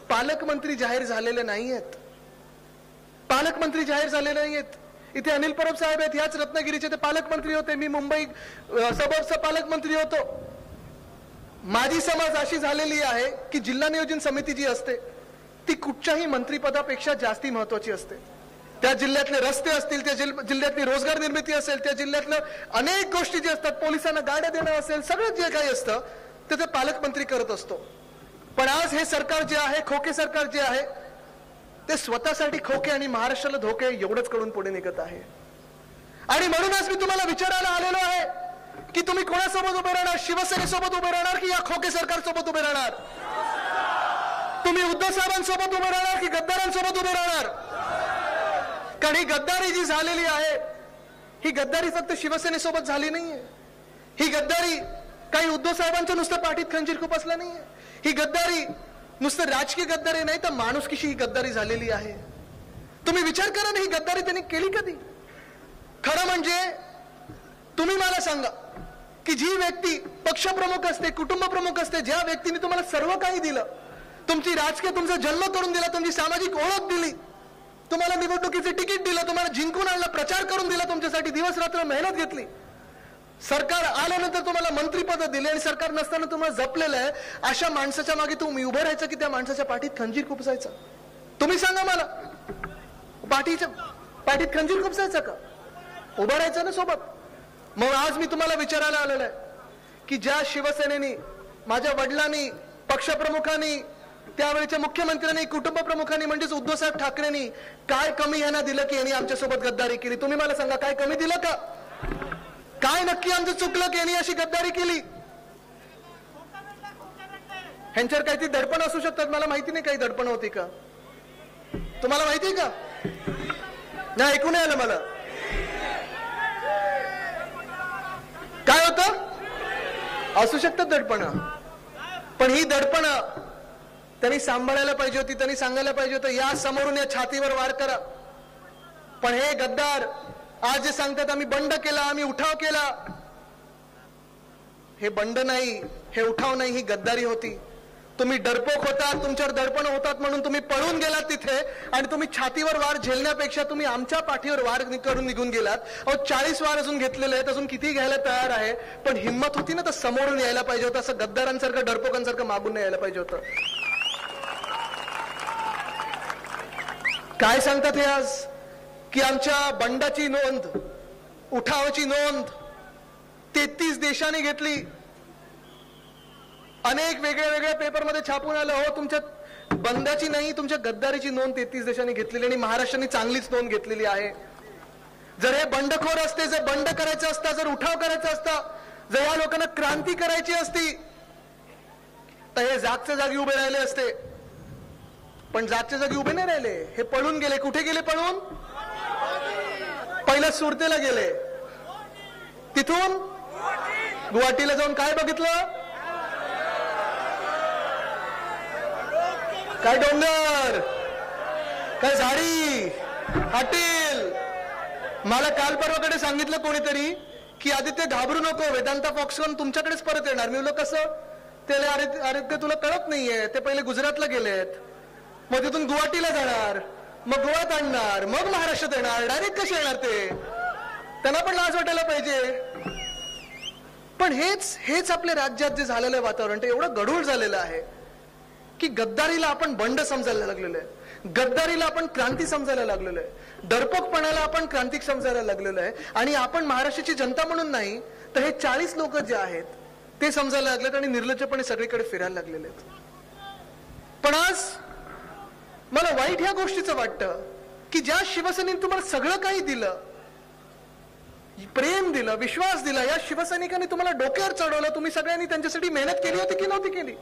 पालकमंत्री जाहीर झालेले नाहीयेत. पालकमंत्री जाहीर झालेले नाहीयेत. इथे अनिल परब साहेब आहेत, ह्याच रत्नागिरीचे ते पालकमंत्री होते, मी मुंबई सबर्बचा पालकमंत्री होतो. माझी समज अशी झालेली आहे की जिल्हा नियोजन समिती जी असते ती कुठच्याही मंत्रिपदापेक्षा जास्ती महत्वाची असते. त्या जिल्ह्यातले रस्ते असतील, त्या जिल्ह्यातली रोजगार निर्मिती असेल, त्या जिल्ह्यातलं अनेक गोष्टी जे असतात, पोलिसांना गाड्या देणं असेल, सगळं जे काही असतं ते पालकमंत्री करत असतो. पण आज हे सरकार जे आहे, खोके सरकार जे आहे, ते स्वतःसाठी खोके आणि महाराष्ट्राला धोके एवढंच कडून पुढे निघत आहे. आणि म्हणूनच मी तुम्हाला विचारायला आलेलो आहे की तुम्ही कोणासोबत उभे राहणार, शिवसेनेसोबत उभे राहणार की या खोके सरकारसोबत उभे राहणार? तुम्ही उद्धव साहेबांसोबत उभे राहणार की गद्दारांसोबत उभे राहणार? कारण ही गद्दारी जी झालेली आहे, ही गद्दारी फक्त शिवसेनेसोबत झाली नाहीये. ही गद्दारी काही उद्धव साहेबांच्या नुसतं पाठीत खंजीर खुपसला नाहीये. ही गद्दारी नुसतं राजकीय गद्दारी नाही तर माणुसकीशी ही गद्दारी झालेली आहे. तुम्ही विचार करा ना, ही गद्दारी त्यांनी केली कधी? खरं म्हणजे तुम्ही मला सांगा की जी व्यक्ती पक्षप्रमुख असते, कुटुंब प्रमुख असते, ज्या व्यक्तीने तुम्हाला सर्व काही दिलं, तुमची राजकीय तुमचा जन्म करून दिला, तुमची सामाजिक ओळख दिली, तुम्हाला निवडणुकीचे तिकीट दिलं, तुम्हाला जिंकून आणलं, प्रचार करून दिला, तुमच्यासाठी दिवस रात्र मेहनत घेतली, सरकार आल्यानंतर तुम्हाला मंत्रिपद दिले आणि सरकार नसताना तुम्हाला जपलेलं आहे, अशा माणसाच्या मागे तुम्ही उभं राहायचं की त्या माणसाच्या पाठीत खंजीर खुपसायचं? तुम्ही सांगा मला, पाठीत खंजीर खुपसायचं का? उभं राहायचं ना सोबत? मग आज मी तुम्हाला विचारायला आलेलं आहे की ज्या शिवसेनेनी, माझ्या वडिलांनी, पक्षप्रमुखांनी, त्यावेळेच्या मुख्यमंत्र्यांनी, कुटुंब प्रमुखांनी म्हणजेच उद्धव साहेब ठाकरेंनी काय कमी यांना दिलं की यांनी आमच्यासोबत गद्दारी केली? तुम्ही मला सांगा, काय कमी दिलं का? काय नक्की आमचं चुकलं की यांनी अशी गद्दारी केली? ह्यांच्यावर काहीतरी दडपण असू शकतात, मला माहिती नाही काही दडपण होती का? तुम्हाला माहिती आहे का? नाही, ऐकू नाही आलं मला. काय होतं? असू शकतात दडपण, पण ही दडपण त्यांनी सांभाळायला पाहिजे होती, त्यांनी सांगायला पाहिजे होतं या समोरून या छातीवर वार करा. पण हे गद्दार आज जे सांगतात आम्ही बंड केला, आम्ही उठाव केला, हे बंड नाही, हे उठाव नाही, ही गद्दारी होती. तुम्ही डरपोक होतात, तुमच्यावर दडपण होतात म्हणून तुम्ही पळून गेलात तिथे आणि तुम्ही छातीवर वार झेलण्यापेक्षा तुम्ही आमच्या पाठीवर वार करून निघून गेलात. अहो 40 वार अजून घेतलेले आहेत, अजून किती घ्यायला तयार आहे, पण हिंमत होती ना तर समोरून यायला पाहिजे होतं, असं गद्दारांसारखं डरपोकांसारखं मागून नाही यायला पाहिजे होतं. काय सांगतात हे आज की आमच्या बंडाची नोंद, उठावाची नोंद 33 देशांनी घेतली, अनेक वेगळ्या वेगळ्या पेपरमध्ये छापून आलं. हो, तुमच्या बंडाची नाही, तुमच्या गद्दारीची नोंद 33 देशांनी घेतलेली आणि महाराष्ट्राने चांगलीच नोंद घेतलेली आहे. जर हे बंडखोर असते, जर बंड करायचं असता, जर उठाव करायचा असता, जर या लोकांना क्रांती करायची असती तर हे जागच्या जागी उभे राहिले असते. पण जागच्या जागी उभे नाही राहिले, हे पळून गेले. कुठे गेले पळून? पहिला सुरतेला गेले, तिथून गुवाहाटीला जाऊन काय बघितलं? काय डोंगर, काय झाडी, हटील. मला काल परवाकडे सांगितलं कोणीतरी की आदित्य घाबरू नको, वेदांता फॉक्सकॉन तुमच्याकडेच परत येणार. मी म्हणलं कसं? ते अरे ते तुला कळत नाहीये, ते पहिले गुजरातला गेलेत, मग तिथून गुवाहाटीला जाणार, मग गोव्यात आणणार, मग महाराष्ट्रात येणार. डायरेक्ट कसे येणार ते? त्यांना पण लाज वाटायला पाहिजे. पण हेच आपल्या राज्यात जे झालेलं वातावरण ते एवढं गढूळ झालेलं आहे की गद्दारीला आपण बंड समजायला लागलेलो आहे, गद्दारीला आपण क्रांती समजायला लागलेलो आहे, डरपोकपणाला आपण क्रांती समजायला लागलेलो आहे. आणि आपण महाराष्ट्राची जनता म्हणून नाही तर हे 40 लोक जे आहेत ते समजायला लागलेत आणि निर्लज्जपणे सगळीकडे फिरायला लागलेले आहेत. पण आज मला वाईट ह्या गोष्टीचं वाटतं की ज्या शिवसेनेने तुम्हाला सगळं काही दिलं, प्रेम दिलं, विश्वास दिला, या शिवसैनिकांनी तुम्हाला डोक्यावर चढवलं, तुम्ही सगळ्यांनी त्यांच्यासाठी मेहनत केली होती की नव्हती केली?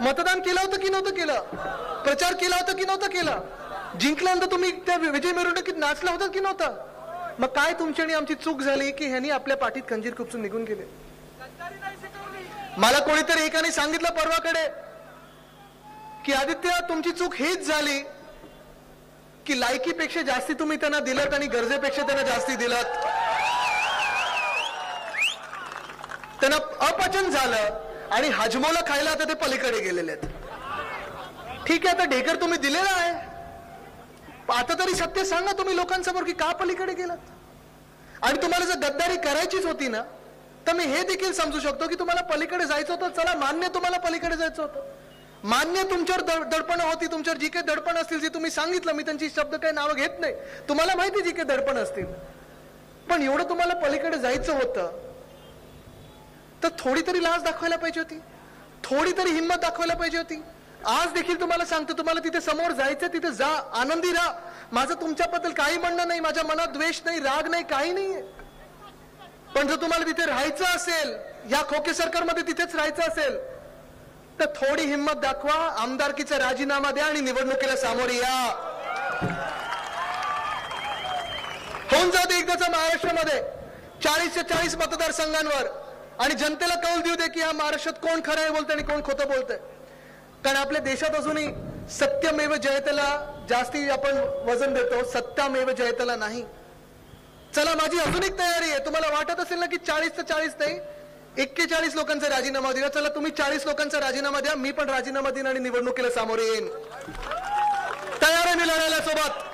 मतदान केलं होतं की नव्हतं केलं? प्रचार केला होता की नव्हता केला? जिंकल्यानंतर तुम्ही त्या विजय मिरवणुकीत नाचला होता की नव्हता? मग काय तुमची आणि आमची चूक झाली की ह्यांनी आपल्या पाठीत खंजीर खुपसून निघून गेले? मला कोणीतरी एकाने सांगितलं परवाकडे की आदित्य तुमची चूक हीच झाली की लायकीपेक्षा जास्ती तुम्ही त्यांना दिलत आणि गरजेपेक्षा त्यांना जास्ती दिलत. त्यांना अपचन झालं आणि हजमोला खायला आता ते पलीकडे गेलेले आहेत. ठीक आहे, आता ढेकर तुम्ही दिलेला आहे, आता तरी सत्य सांगा तुम्ही लोकांसमोर की का पलीकडे गेलात. आणि तुम्हाला जर गद्दारी करायचीच होती ना तर मी हे देखील समजू शकतो की तुम्हाला पलीकडे जायचं होतं. चला, मान्य, तुम्हाला पलीकडे जायचं होतं, मान्य, तुमच्यावर दडपण होती, तुमच्यावर जी काही दडपण असतील जे तुम्ही सांगितलं, मी त्यांची शब्द काही नावं घेत नाही, तुम्हाला माहिती जी काही दडपण असतील. पण एवढं तुम्हाला पलीकडे जायचं होतं तर थोडी तरी लाज दाखवायला पाहिजे होती, थोडी तरी हिंमत दाखवायला पाहिजे होती. आज देखील तुम्हाला सांगतो, तुम्हाला तिथे समोर जायचं, तिथे जा, आनंदी राहा. माझं तुमच्याबद्दल काही म्हणणं नाही, माझ्या मनात द्वेष नाही, राग नाही, काही नाहीये. पण जर तुम्हाला तिथे राहायचं असेल, या खोके सरकारमध्ये तिथेच राहायचं असेल तर थोडी हिंमत दाखवा, आमदारकीचा राजीनामा द्या आणि निवडणुकीला सामोरे या. होऊन जाऊ दे एकदाचा महाराष्ट्रामध्ये 40च्या 40 मतदारसंघांवर आणि जनतेला कौल देऊ दे की या महाराष्ट्रात कोण खरं आहे बोलतंय आणि कोण खोटं बोलतंय. कारण आपल्या देशात अजूनही सत्यमेव जयतेला जास्ती आपण वजन देतो, सत्यामेव जयतेला नाही. चला, माझी अजून एक तयारी आहे. तुम्हाला वाटत असेल ना की 40च्या 40 नाही, 41 लोकांचा राजीनामा दिला, चला तुम्ही 40 लोकांचा राजीनामा द्या, मी पण राजीनामा देईन आणि निवडणुकीला सामोरे येईन. तयार आहे मी लढायला सोबत.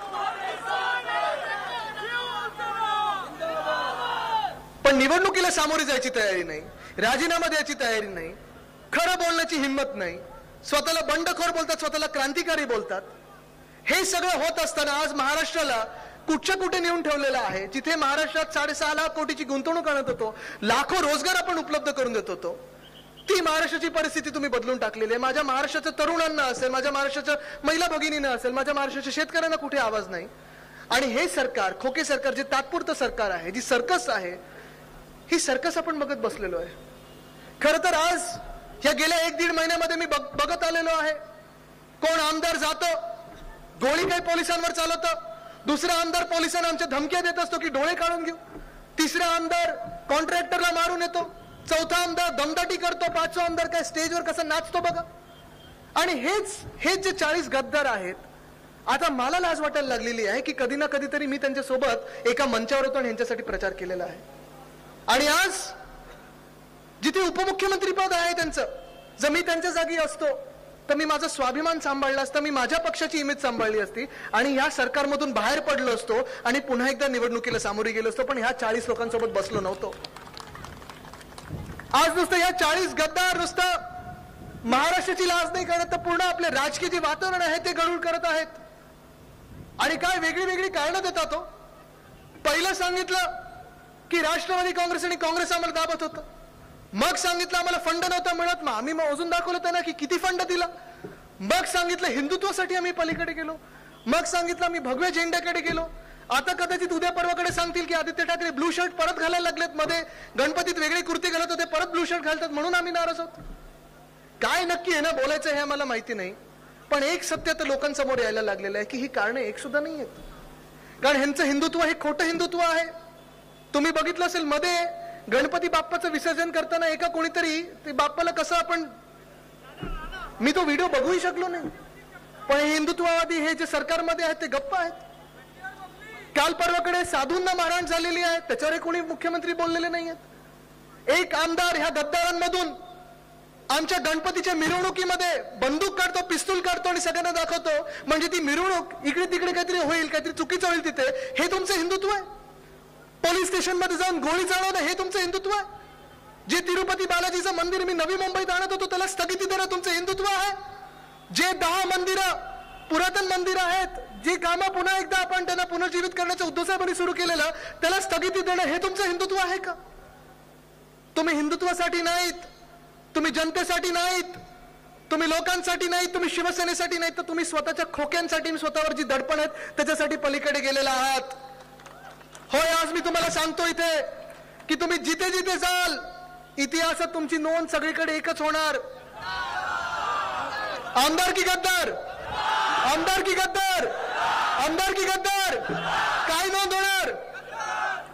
पण निवडणुकीला सामोरे जायची तयारी नाही, राजीनामा द्यायची तयारी नाही, खरं बोलण्याची हिंमत नाही, स्वतःला बंडखोर बोलतात, स्वतःला क्रांतिकारी बोलतात. हे सगळं होत असताना आज महाराष्ट्राला कुठच्या कुठे नेऊन ठेवलेलं आहे, जिथे महाराष्ट्रात 6.5 लाख कोटीची गुंतवणूक आणत होतो, लाखो रोजगार आपण उपलब्ध करून देत होतो, ती महाराष्ट्राची परिस्थिती तुम्ही बदलून टाकलेली आहे. माझ्या महाराष्ट्राच्या तरुणांना असेल, माझ्या महाराष्ट्राच्या महिला भगिनींना असेल, माझ्या महाराष्ट्राच्या शेतकऱ्यांना कुठे आवाज नाही. आणि हे सरकार, खोके सरकार, जे तात्पुरतं सरकार आहे, जी सर्कस आहे, ही सर्कस आपण बघत बसलेलो आहे. खरं तर आज या गेल्या 1-1.5 महिन्यामध्ये मी बघत आलेलो आहे, कोण आमदार जातो, गोळी काही पोलिसांवर चालवतं, दुसरा आमदार पोलिसांना आमच्या धमक्या देत असतो की डोळे काढून घेऊ, तिसरा आमदार कॉन्ट्रॅक्टरला मारून येतो, चौथा आमदार दमदाटी करतो, पाचवा आमदार काय स्टेजवर कसा नाचतो बघा. आणि हेच जे 40 गद्दार आहेत, आता मला लाज वाटायला लागलेली आहे की कधी ना कधीतरी मी त्यांच्यासोबत एका मंचावर होतो आणि यांच्यासाठी प्रचार केलेला आहे. आणि आज जिथे उपमुख्यमंत्री पद आहे त्यांचं, जर मी त्यांच्या जागी असतो तर मी माझा स्वाभिमान सांभाळला असता, मी माझ्या पक्षाची इमेज सांभाळली असती आणि या सरकारमधून बाहेर पडलो असतो आणि पुन्हा एकदा निवडणुकीला सामोरे गेलो असतो. पण ह्या 40 लोकांसोबत बसलो नव्हतो. आज नुसतं या 40 गद्दार नुसतं महाराष्ट्राची लाज नाही करत, तर पूर्ण आपले राजकीय जे वातावरण आहे ते गढूळ करत आहेत. आणि काय वेगळी वेगळी कारणं देतात. हो, पहिलं सांगितलं की राष्ट्रवादी काँग्रेस आणि काँग्रेस आम्हाला दाबत होतं, मग सांगितलं आम्हाला फंड नव्हता मिळत, मग आम्ही मोजून दाखवलं त्यांना की किती फंड दिला, मग सांगितलं हिंदुत्वासाठी आम्ही पलीकडे गेलो, मग सांगितलं आम्ही भगव्या झेंड्याकडे गेलो. आता कदाचित उद्या परवाकडे सांगतील की आदित्य ठाकरे ब्लू शर्ट परत घालायला लागलेत, मध्ये गणपतीत वेगळी कुर्ती घालत होते, परत ब्लू शर्ट घालतात म्हणून आम्ही नाराज आहोत. काय नक्की आहे ना बोलायचं हे आम्हाला माहिती नाही. पण एक सत्य तर लोकांसमोर यायला लागलेलं आहे की ही कारणे एक सुद्धा नाही आहेत. कारण ह्यांचं हिंदुत्व हे खोटं हिंदुत्व आहे. तुम्ही बघितलं असेल मध्ये गणपती बाप्पाचं विसर्जन करताना एका कोणीतरी ते बाप्पाला कसं आपण, मी तो व्हिडिओ बघूही शकलो नाही. पण हे हिंदुत्ववादी हे जे सरकारमध्ये आहेत ते गप्प आहेत. काल परवाकडे साधूंना मारहाण झालेली आहे, त्याच्यावर कोणी मुख्यमंत्री बोललेले नाहीयेत. एक आमदार ह्या गद्दारांमधून आमच्या गणपतीच्या मिरवणुकीमध्ये बंदूक काढतो, पिस्तूल काढतो आणि सगळ्यांना दाखवतो, म्हणजे ती मिरवणूक इकडे तिकडे काहीतरी होईल, काहीतरी चुकीचं होईल तिथे. हे तुमचं हिंदुत्व आहे? पोलीस स्टेशन मध्ये जाऊन गोळी चालवणं हे तुमचं हिंदुत्व आहे? जे तिरुपती बालाजीचं मंदिर मी नवी मुंबईत आणत होतो त्याला स्थगिती देणं तुमचं हिंदुत्व आहे? जे 10 मंदिरं पुरातन मंदिरं आहेत, जी कामं पुन्हा एकदा आपण त्यांना पुनर्जीवित करण्याचं उद्धव साहेबांनी सुरू केलेलं त्याला स्थगिती देणं हे तुमचं हिंदुत्व आहे का? तुम्ही हिंदुत्वासाठी नाहीत, तुम्ही जनतेसाठी नाहीत, तुम्ही लोकांसाठी नाहीत, तुम्ही शिवसेनेसाठी नाहीत, तर तुम्ही स्वतःच्या खोक्यांसाठी, स्वतःवर जी दडपण आहेत त्याच्यासाठी पलीकडे गेलेला आहात. होय, आज मी तुम्हाला सांगतो इथे की तुम्ही जिथे जिथे जाल इतिहासात तुमची नोंद सगळीकडे एकच होणार. आमदार की गद्दार, आमदार की गद्दार, आमदार की गद्दार. काय नोंद होणार?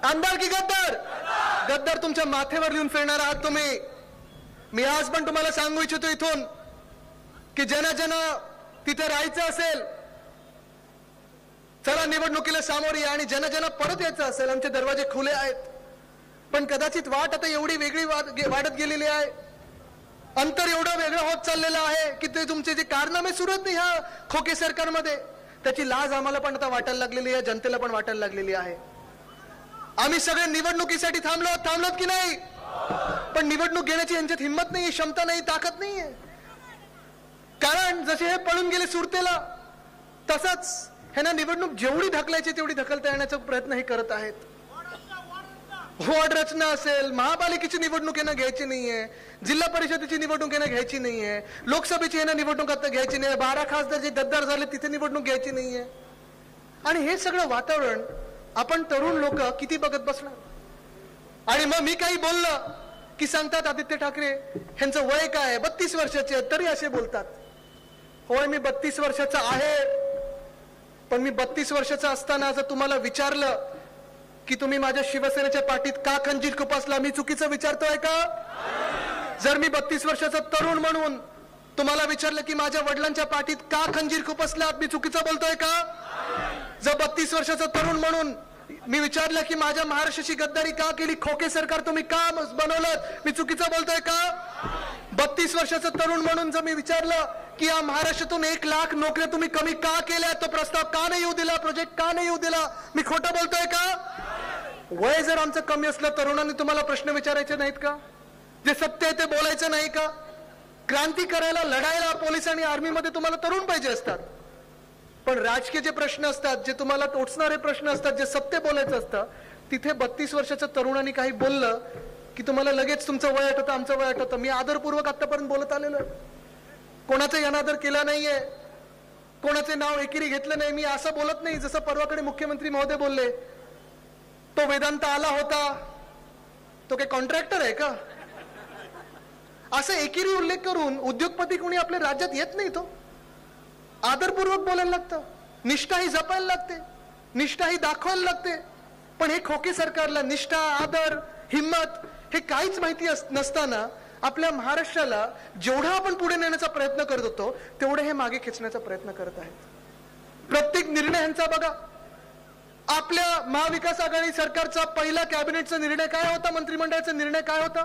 आमदार की गद्दार. गद्दार तुमच्या माथेवर लिहून फिरणार आहात तुम्ही. मी आज पण तुम्हाला सांगू इच्छितो इथून की ज्यांना तिथे राहायचं असेल चला निवडणुकीला सामोरे या, आणि ज्यांना परत यायचं असेल आमचे दरवाजे खुले आहेत. पण कदाचित वाट आता एवढी वेगळी वाढत गेलेली आहे, अंतर एवढं वेगळं होत चाललेलं आहे की ते तुमचे जे कारनामे सुरू आहेत ह्या खोके सरकारमध्ये त्याची लाज आम्हाला पण आता वाटायला लागलेली आहे, जनतेला पण वाटायला लागलेली आहे. आम्ही सगळे निवडणुकीसाठी थांबलोत की नाही? पण निवडणूक घेण्याची यांच्यात हिंमत नाही, क्षमता नाही, ताकद नाहीये. कारण जसे हे पळून गेले सुरतेला तसंच ह्यांना निवडणूक जेवढी ढकलायची तेवढी ढकलता येण्याचा प्रयत्न हे करत आहेत. वॉर्ड रचना असेल, महापालिकेची निवडणूक यांना घ्यायची नाहीये, जिल्हा परिषदेची निवडणूक यांना घ्यायची नाहीये, लोकसभेची यांना निवडणूक आता घ्यायची नाही, 12 खासदार जे गद्दार झाले तिथे निवडणूक घ्यायची नाहीये. आणि हे सगळं वातावरण आपण तरुण लोक किती बघत बसणार? आणि मग मी काही बोललं की सांगतात आदित्य ठाकरे ह्यांचं वय काय, 32 वर्षाचे तरी असे बोलतात. होय, मी 32 वर्षाचा आहे, पण मी 32 वर्षाचा असताना जर तुम्हाला विचारलं की तुम्ही माझ्या शिवसेनेच्या पाठीत का खंजीर खुपसला, मी चुकीचं विचारतोय का? जर मी 32 वर्षाचा तरुण म्हणून तुम्हाला विचारलं की माझ्या वडिलांच्या पाठीत का खंजीर खुपसलात, मी चुकीचं बोलतोय का? जर 32 वर्षाचा तरुण म्हणून मी विचारलं की माझ्या महाराष्ट्राची गद्दारी का केली, खोके सरकार तुम्ही का बनवलं, मी चुकीचं बोलतोय का? 32 वर्षाचा तरुण म्हणून जर मी विचारलं की या महाराष्ट्रातून 1 लाख नोकऱ्या तुम्ही कमी का केल्या, तो प्रस्ताव का नाही येऊ दिला, प्रोजेक्ट का नाही येऊ दिला, मी खोटं बोलतोय का? वय जर आमचं कमी असलं, तरुणांनी तुम्हाला प्रश्न विचारायचे नाहीत का? जे सत्य आहे ते बोलायचं नाही का? क्रांती करायला, लढायला पोलीस आणि आर्मीमध्ये तुम्हाला तरुण पाहिजे असतात, पण राजकीय जे प्रश्न असतात, जे तुम्हाला टोचणारे प्रश्न असतात, जे सत्य बोलायचं असतं, तिथे 32 वर्षाच्या तरुणांनी काही बोललं की तुम्हाला लगेच तुमचं वय आठवतं, आमचं वय आठवतं. मी आदरपूर्वक आतापर्यंत बोलत आलेलो आहे, कोणाचा अनादर केला नाहीये, कोणाचे नाव एकेरी घेतलं नाही. मी असं बोलत नाही जसं परवाकडे मुख्यमंत्री महोदय बोलले, तो वेदांत आला होता, तो काही कॉन्ट्रॅक्टर आहे का? असं एकेरी उल्लेख करून उद्योगपती कोणी आपल्या राज्यात येत नाही. तो आदरपूर्वक बोलायला लागतं, निष्ठाही जपायला लागते, निष्ठाही दाखवायला लागते. पण हे खोके सरकारला निष्ठा, आदर, हिम्मत हे काहीच माहिती नसताना आपल्या महाराष्ट्राला जेवढा आपण पुढे नेण्याचा प्रयत्न करत होतो तेवढे हे मागे खेचण्याचा प्रयत्न करत आहेत. प्रत्येक निर्णय यांचा बघा, आपल्या महाविकास आघाडी सरकारचा पहिला कॅबिनेटचा निर्णय काय होता, मंत्रिमंडळाचा निर्णय काय होता?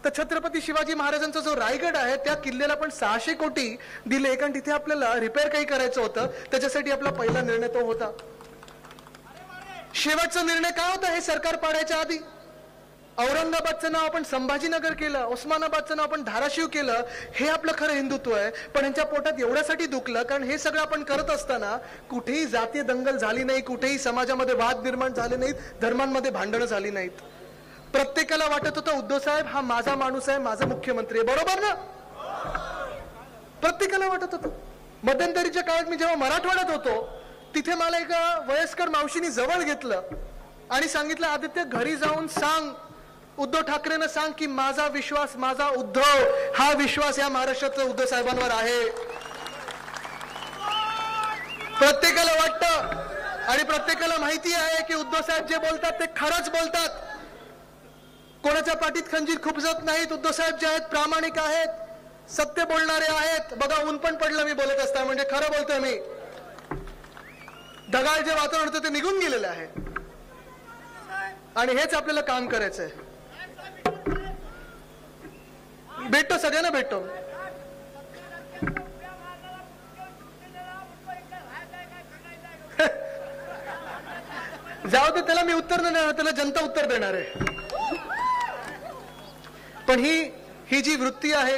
तर छत्रपती शिवाजी महाराजांचा जो रायगड आहे त्या किल्ल्याला पण 600 कोटी दिले, कारण तिथे आपल्याला रिपेअर काही करायचं होतं, त्याच्यासाठी आपला पहिला निर्णय तो होता. शेवटचा निर्णय काय होता हे सरकार पाडायच्या आधी? औरंगाबादचं नाव आपण संभाजीनगर केलं, उस्मानाबादचं नाव आपण धाराशिव केलं. हे आपलं खरं हिंदुत्व आहे. पण यांच्या पोटात एवढ्यासाठी दुखलं कारण हे सगळं आपण करत असताना कुठेही जातीय दंगल झाली नाही, कुठेही समाजामध्ये वाद निर्माण झाले नाहीत, धर्मांमध्ये भांडणं झाली नाहीत. प्रत्येकाला वाटत होतं उद्धव साहेब हा माझा माणूस आहे, माझा मुख्यमंत्री आहे, बरोबर ना? प्रत्येकाला वाटत होतं. मध्यंतरीच्या काळात मी जेव्हा मराठवाड्यात होतो तिथे मला एका वयस्कर मावशीने जवळ घेतलं आणि सांगितलं, आदित्य घरी जाऊन सांग, उद्धव ठाकरेंना सांग की माझा विश्वास, माझा उद्धव हा विश्वास या महाराष्ट्रातल्या उद्धव साहेबांवर आहे. प्रत्येकाला वाटतं आणि प्रत्येकाला माहिती आहे की उद्धव साहेब जे बोलतात ते खरंच बोलतात, कोणाच्या पाठीत खंजीर खुपसत नाहीत. उद्धव साहेब जे आहेत प्रामाणिक आहेत, सत्य बोलणारे आहेत. बघा ऊन पण पडलं मी बोलत असता, म्हणजे खरं बोलतोय मी. ढगाळ जे वातावरण होतं ते निघून गेलेलं आहे आणि हेच आपल्याला काम करायचं आहे. भेटतो, सगळ्यांना भेटतो. जाऊ दे, त्याला मी उत्तर नाही देणार, त्याला जनता उत्तर देणार आहे. पण ही जी वृत्ती आहे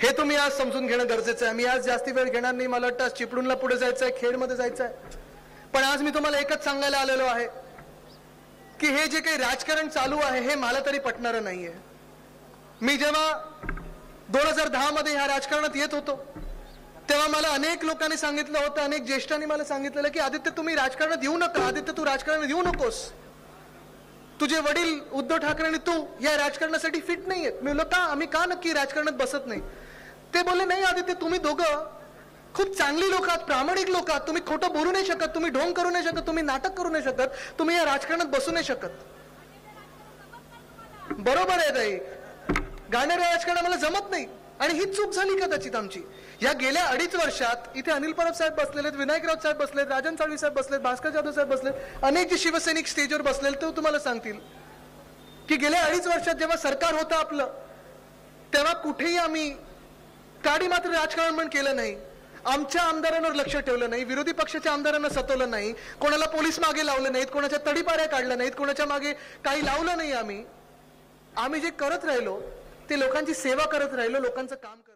हे तुम्ही आज समजून घेणं गरजेचं आहे. मी आज जास्ती वेळ घेणार नाही. मला वाटतं चिपळूणला पुढे जायचं आहे, खेडमध्ये जायचं आहे. पण आज मी तुम्हाला एकच सांगायला आलेलो आहे की हे जे काही राजकारण चालू आहे हे मला तरी पटणारं नाहीये. मी जेव्हा 2010 मध्ये ह्या राजकारणात येत होतो तेव्हा मला अनेक लोकांनी सांगितलं होतं, अनेक ज्येष्ठांनी मला सांगितलेलं की आदित्य तुम्ही राजकारणात येऊ नका, आदित्य तू राजकारणात येऊ नकोस, तुझे वडील उद्धव ठाकरे आणि तू या राजकारणासाठी फिट नाहीयेत. मी म्हणलो का, आम्ही का नक्की राजकारणात बसत नाही? ते बोलले नाही आदित्य, तुम्ही दोघं खूप चांगली लोक आहात, प्रामाणिक लोक आहात, तुम्ही खोटं बोलू नाही शकत, तुम्ही ढोंग करू नाही शकत, तुम्ही नाटक करू नाही शकत, तुम्ही या राजकारणात बसू नाही शकत. बरोबर आहे ताई, गाण्याच्या राजकारण आम्हाला जमत नाही आणि ही चूक झाली कदाचित आमची. या गेल्या 2.5 वर्षात इथे अनिल परब साहेब बसलेले आहेत, विनायक राऊत साहेब बसलेत, राजन साळवी साहेब बसलेत, भास्कर जाधव साहेब बसलेत, अनेक जे शिवसैनिक स्टेजवर बसलेले ते तुम्हाला सांगतील की गेल्या 2.5 वर्षात जेव्हा सरकार होतं आपलं तेव्हा कुठेही आम्ही काडी मात्र राजकारण पण केलं नाही, आमच्या आमदारांवर लक्ष ठेवलं नाही, विरोधी पक्षाच्या आमदारांना सतवलं नाही, कोणाला पोलीस मागे लावलं नाहीत, कोणाच्या तडीपाऱ्या काढल्या नाहीत, कोणाच्या मागे काही लावलं नाही. आम्ही जे करत राहिलो ते लोकांची सेवा करत राहिलो, लोकांचं काम करत